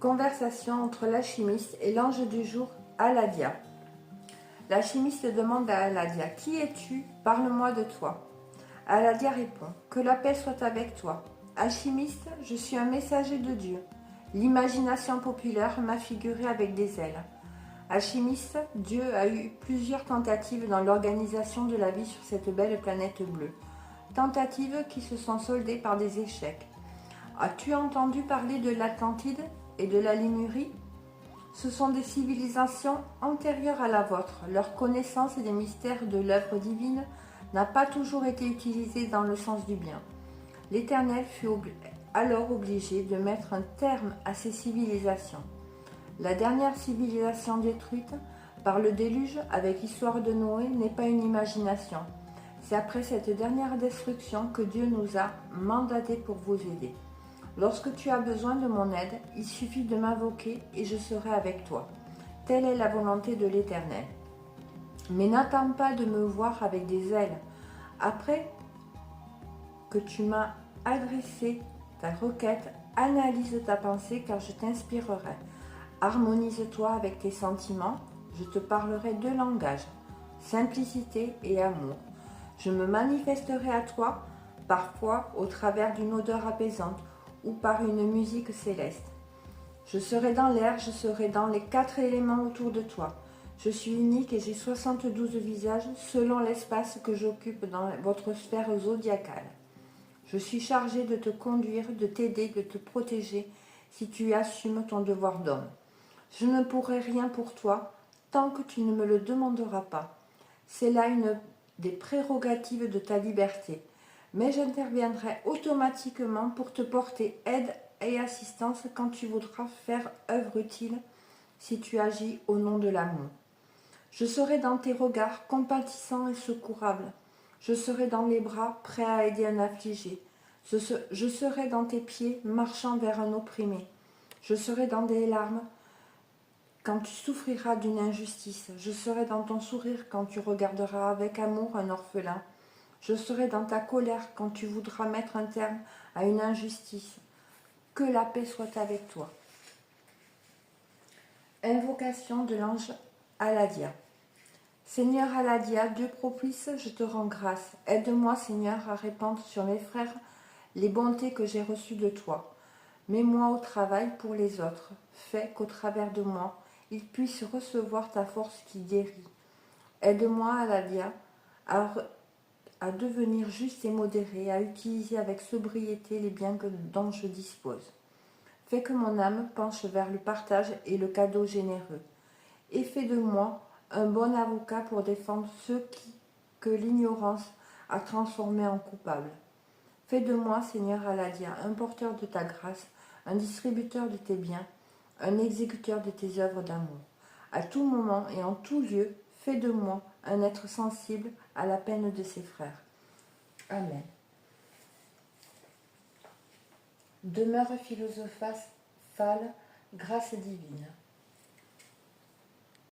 Conversation entre l'alchimiste et l'ange du jour, Aladia. L'alchimiste demande à Aladia: « Qui es-tu? Parle-moi de toi. » Aladia répond: « Que la paix soit avec toi. Alchimiste, je suis un messager de Dieu. L'imagination populaire m'a figuré avec des ailes. » Alchimiste, Dieu a eu plusieurs tentatives dans l'organisation de la vie sur cette belle planète bleue. Tentatives qui se sont soldées par des échecs. As-tu entendu parler de l'Atlantide et de la Lémurie? Ce sont des civilisations antérieures à la vôtre. Leur connaissance des mystères de l'œuvre divine n'a pas toujours été utilisée dans le sens du bien. L'Éternel fut alors obligé de mettre un terme à ces civilisations. La dernière civilisation détruite par le déluge avec l'histoire de Noé n'est pas une imagination. C'est après cette dernière destruction que Dieu nous a mandatés pour vous aider. Lorsque tu as besoin de mon aide, il suffit de m'invoquer et je serai avec toi. Telle est la volonté de l'Éternel. Mais n'attends pas de me voir avec des ailes. Après que tu m'as adressé ta requête, analyse ta pensée car je t'inspirerai. Harmonise-toi avec tes sentiments, je te parlerai deux langages, simplicité et amour. Je me manifesterai à toi, parfois au travers d'une odeur apaisante, ou par une musique céleste. Je serai dans l'air, je serai dans les 4 éléments autour de toi. Je suis unique et j'ai 72 visages selon l'espace que j'occupe dans votre sphère zodiacale. Je suis chargé de te conduire, de t'aider, de te protéger si tu assumes ton devoir d'homme. Je ne pourrai rien pour toi tant que tu ne me le demanderas pas. C'est là une des prérogatives de ta liberté. Mais j'interviendrai automatiquement pour te porter aide et assistance quand tu voudras faire œuvre utile si tu agis au nom de l'amour. Je serai dans tes regards compatissants et secourables. Je serai dans les bras prêt à aider un affligé. Je serai dans tes pieds marchant vers un opprimé. Je serai dans des larmes quand tu souffriras d'une injustice. Je serai dans ton sourire quand tu regarderas avec amour un orphelin. Je serai dans ta colère quand tu voudras mettre un terme à une injustice. Que la paix soit avec toi. Invocation de l'ange Aladia. Seigneur Aladia, Dieu propice, je te rends grâce. Aide-moi, Seigneur, à répandre sur mes frères les bontés que j'ai reçues de toi. Mets-moi au travail pour les autres. Fais qu'au travers de moi, ils puissent recevoir ta force qui guérit. Aide-moi, Aladia, à devenir juste et modéré, à utiliser avec sobriété les biens dont je dispose. Fais que mon âme penche vers le partage et le cadeau généreux. Et fais de moi un bon avocat pour défendre ceux que l'ignorance a transformés en coupables. Fais de moi, Seigneur Aladia, un porteur de ta grâce, un distributeur de tes biens, un exécuteur de tes œuvres d'amour. À tout moment et en tout lieu, fais de moi un être sensible à la peine de ses frères. Amen. Demeure philosophale, grâce divine.